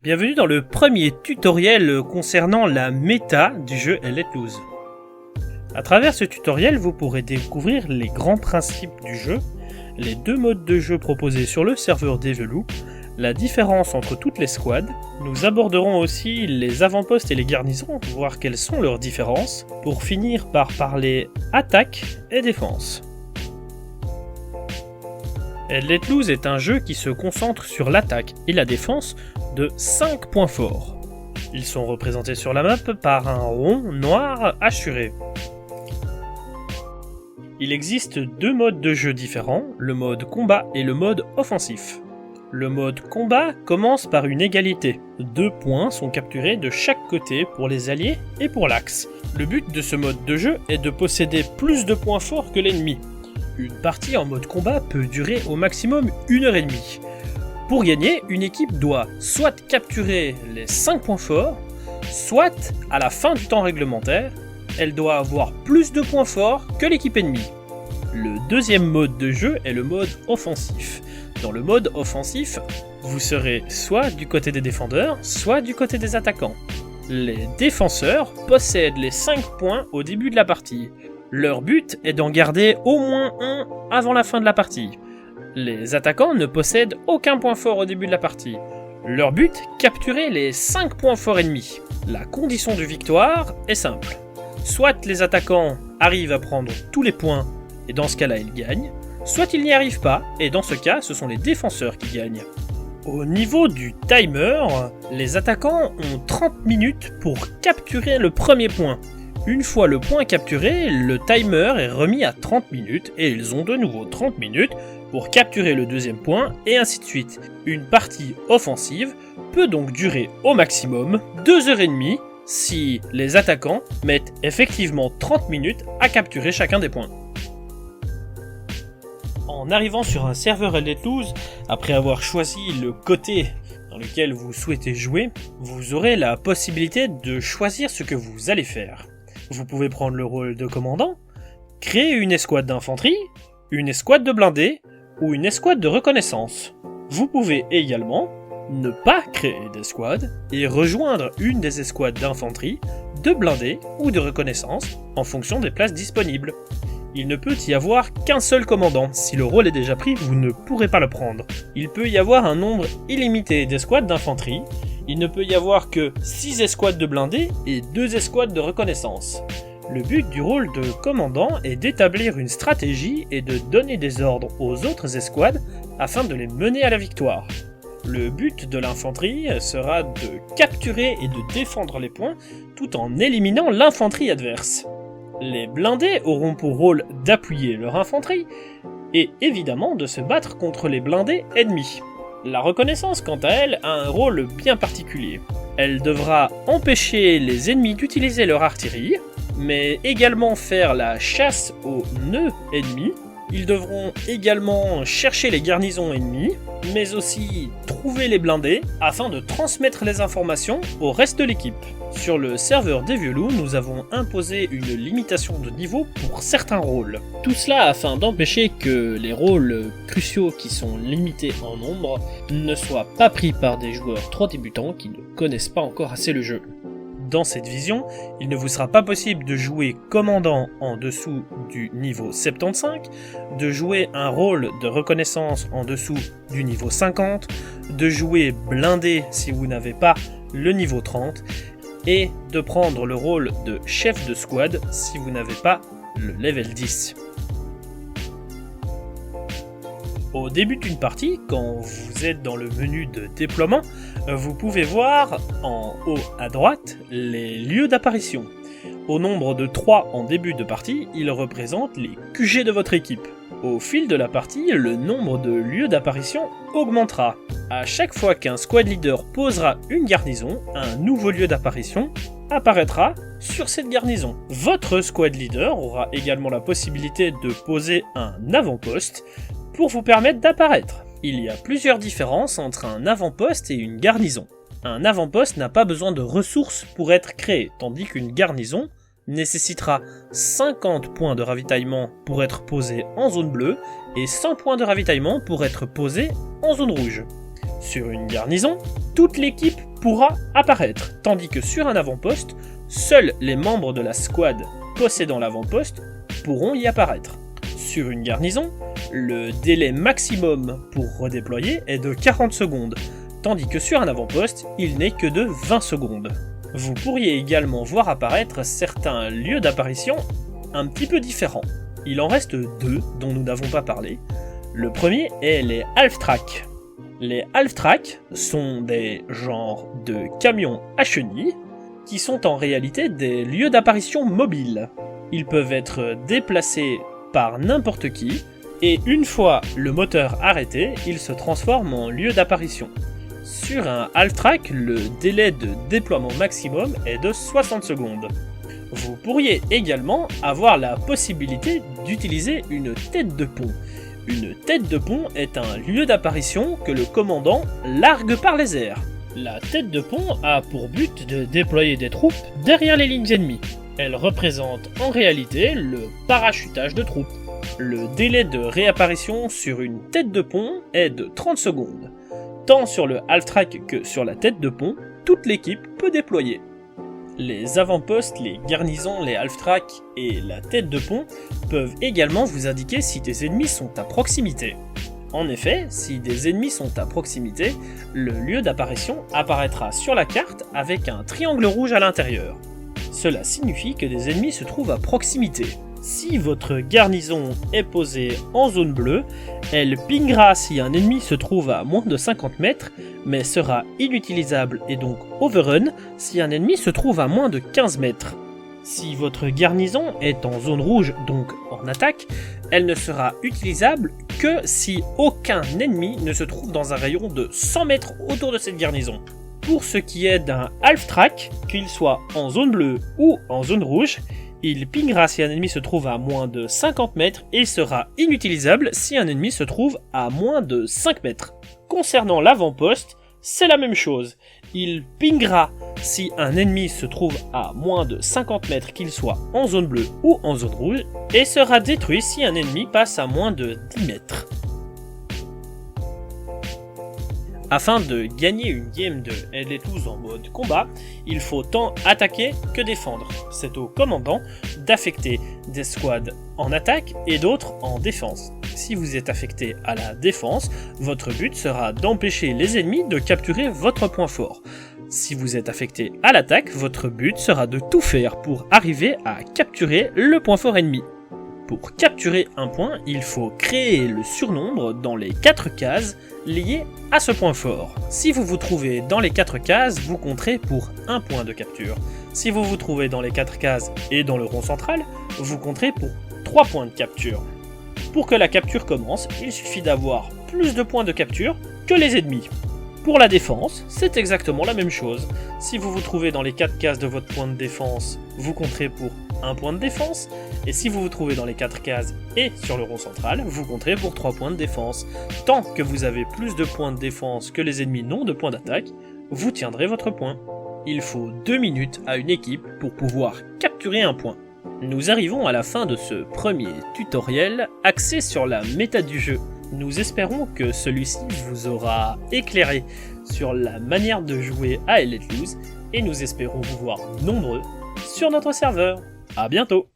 Bienvenue dans le premier tutoriel concernant la méta du jeu Let Loose. A travers ce tutoriel, vous pourrez découvrir les grands principes du jeu, les deux modes de jeu proposés sur le serveur Develoo, la différence entre toutes les squads. Nous aborderons aussi les avant-postes et les garnisons, voir quelles sont leurs différences, pour finir par parler attaque et défense. Let Loose est un jeu qui se concentre sur l'attaque et la défense de 5 points forts. Ils sont représentés sur la map par un rond noir hachuré. Il existe deux modes de jeu différents, le mode combat et le mode offensif. Le mode combat commence par une égalité. 2 points sont capturés de chaque côté pour les alliés et pour l'axe. Le but de ce mode de jeu est de posséder plus de points forts que l'ennemi. Une partie en mode combat peut durer au maximum 1h30. Pour gagner, une équipe doit soit capturer les 5 points forts, soit, à la fin du temps réglementaire, elle doit avoir plus de points forts que l'équipe ennemie. Le deuxième mode de jeu est le mode offensif. Dans le mode offensif, vous serez soit du côté des défendeurs, soit du côté des attaquants. Les défenseurs possèdent les 5 points au début de la partie. Leur but est d'en garder au moins un avant la fin de la partie. Les attaquants ne possèdent aucun point fort au début de la partie. Leur but, capturer les 5 points forts ennemis. La condition de victoire est simple. Soit les attaquants arrivent à prendre tous les points, et dans ce cas-là ils gagnent, soit ils n'y arrivent pas, et dans ce cas ce sont les défenseurs qui gagnent. Au niveau du timer, les attaquants ont 30 minutes pour capturer le premier point. Une fois le point capturé, le timer est remis à 30 minutes et ils ont de nouveau 30 minutes pour capturer le deuxième point et ainsi de suite. Une partie offensive peut donc durer au maximum 2h30 si les attaquants mettent effectivement 30 minutes à capturer chacun des points. En arrivant sur un serveur Let Loose, après avoir choisi le côté dans lequel vous souhaitez jouer, vous aurez la possibilité de choisir ce que vous allez faire. Vous pouvez prendre le rôle de commandant, créer une escouade d'infanterie, une escouade de blindés ou une escouade de reconnaissance. Vous pouvez également ne pas créer d'escouade et rejoindre une des escouades d'infanterie, de blindés ou de reconnaissance en fonction des places disponibles. Il ne peut y avoir qu'un seul commandant. Si le rôle est déjà pris, vous ne pourrez pas le prendre. Il peut y avoir un nombre illimité d'escouades d'infanterie. Il ne peut y avoir que 6 escouades de blindés et 2 escouades de reconnaissance. Le but du rôle de commandant est d'établir une stratégie et de donner des ordres aux autres escouades afin de les mener à la victoire. Le but de l'infanterie sera de capturer et de défendre les points tout en éliminant l'infanterie adverse. Les blindés auront pour rôle d'appuyer leur infanterie et évidemment de se battre contre les blindés ennemis. La reconnaissance, quant à elle, a un rôle bien particulier. Elle devra empêcher les ennemis d'utiliser leur artillerie, mais également faire la chasse aux nœuds ennemis. Ils devront également chercher les garnisons ennemies, mais aussi trouver les blindés afin de transmettre les informations au reste de l'équipe. Sur le serveur Develoo, nous avons imposé une limitation de niveau pour certains rôles. Tout cela afin d'empêcher que les rôles cruciaux qui sont limités en nombre ne soient pas pris par des joueurs trop débutants qui ne connaissent pas encore assez le jeu. Dans cette vision, il ne vous sera pas possible de jouer commandant en dessous du niveau 75, de jouer un rôle de reconnaissance en dessous du niveau 50, de jouer blindé si vous n'avez pas le niveau 30, et de prendre le rôle de chef de squad si vous n'avez pas le level 10. Au début d'une partie, quand vous êtes dans le menu de déploiement, vous pouvez voir en haut à droite les lieux d'apparition. Au nombre de 3 en début de partie, ils représentent les QG de votre équipe. Au fil de la partie, le nombre de lieux d'apparition augmentera. À chaque fois qu'un squad leader posera une garnison, un nouveau lieu d'apparition apparaîtra sur cette garnison. Votre squad leader aura également la possibilité de poser un avant-poste pour vous permettre d'apparaître. Il y a plusieurs différences entre un avant-poste et une garnison. Un avant-poste n'a pas besoin de ressources pour être créé, tandis qu'une garnison nécessitera 50 points de ravitaillement pour être posé en zone bleue et 100 points de ravitaillement pour être posé en zone rouge. Sur une garnison, toute l'équipe pourra apparaître, tandis que sur un avant-poste, seuls les membres de la squad possédant l'avant-poste pourront y apparaître. Sur une garnison, le délai maximum pour redéployer est de 40 secondes, tandis que sur un avant-poste, il n'est que de 20 secondes. Vous pourriez également voir apparaître certains lieux d'apparition un petit peu différents. Il en reste deux dont nous n'avons pas parlé. Le premier est les half-tracks. Les half-tracks sont des genres de camions à chenilles qui sont en réalité des lieux d'apparition mobiles. Ils peuvent être déplacés par n'importe qui et une fois le moteur arrêté, ils se transforment en lieu d'apparition. Sur un half-track, le délai de déploiement maximum est de 60 secondes. Vous pourriez également avoir la possibilité d'utiliser une tête de pont. Une tête de pont est un lieu d'apparition que le commandant largue par les airs. La tête de pont a pour but de déployer des troupes derrière les lignes ennemies. Elle représente en réalité le parachutage de troupes. Le délai de réapparition sur une tête de pont est de 30 secondes. Tant sur le half-track que sur la tête de pont, toute l'équipe peut déployer. Les avant-postes, les garnisons, les half-tracks et la tête de pont peuvent également vous indiquer si des ennemis sont à proximité. En effet, si des ennemis sont à proximité, le lieu d'apparition apparaîtra sur la carte avec un triangle rouge à l'intérieur. Cela signifie que des ennemis se trouvent à proximité. Si votre garnison est posée en zone bleue, elle pingera si un ennemi se trouve à moins de 50 mètres, mais sera inutilisable et donc overrun si un ennemi se trouve à moins de 15 mètres. Si votre garnison est en zone rouge, donc en attaque, elle ne sera utilisable que si aucun ennemi ne se trouve dans un rayon de 100 mètres autour de cette garnison. Pour ce qui est d'un half-track, qu'il soit en zone bleue ou en zone rouge, il pingera si un ennemi se trouve à moins de 50 mètres et sera inutilisable si un ennemi se trouve à moins de 5 mètres. Concernant l'avant-poste, c'est la même chose. Il pingera si un ennemi se trouve à moins de 50 mètres, qu'il soit en zone bleue ou en zone rouge, et sera détruit si un ennemi passe à moins de 10 mètres. Afin de gagner une game de Deadly Tools en mode combat, il faut tant attaquer que défendre. C'est au commandant d'affecter des squads en attaque et d'autres en défense. Si vous êtes affecté à la défense, votre but sera d'empêcher les ennemis de capturer votre point fort. Si vous êtes affecté à l'attaque, votre but sera de tout faire pour arriver à capturer le point fort ennemi. Pour capturer un point, il faut créer le surnombre dans les 4 cases liées à ce point fort. Si vous vous trouvez dans les 4 cases, vous compterez pour 1 point de capture. Si vous vous trouvez dans les 4 cases et dans le rond central, vous compterez pour 3 points de capture. Pour que la capture commence, il suffit d'avoir plus de points de capture que les ennemis. Pour la défense, c'est exactement la même chose. Si vous vous trouvez dans les 4 cases de votre point de défense, vous compterez pour 1 point de défense, et si vous vous trouvez dans les 4 cases et sur le rond central, vous compterez pour 3 points de défense. Tant que vous avez plus de points de défense que les ennemis n'ont de points d'attaque, vous tiendrez votre point. Il faut 2 minutes à une équipe pour pouvoir capturer un point. Nous arrivons à la fin de ce premier tutoriel axé sur la méta du jeu. Nous espérons que celui-ci vous aura éclairé sur la manière de jouer à Deadly Tools et nous espérons vous voir nombreux sur notre serveur. À bientôt!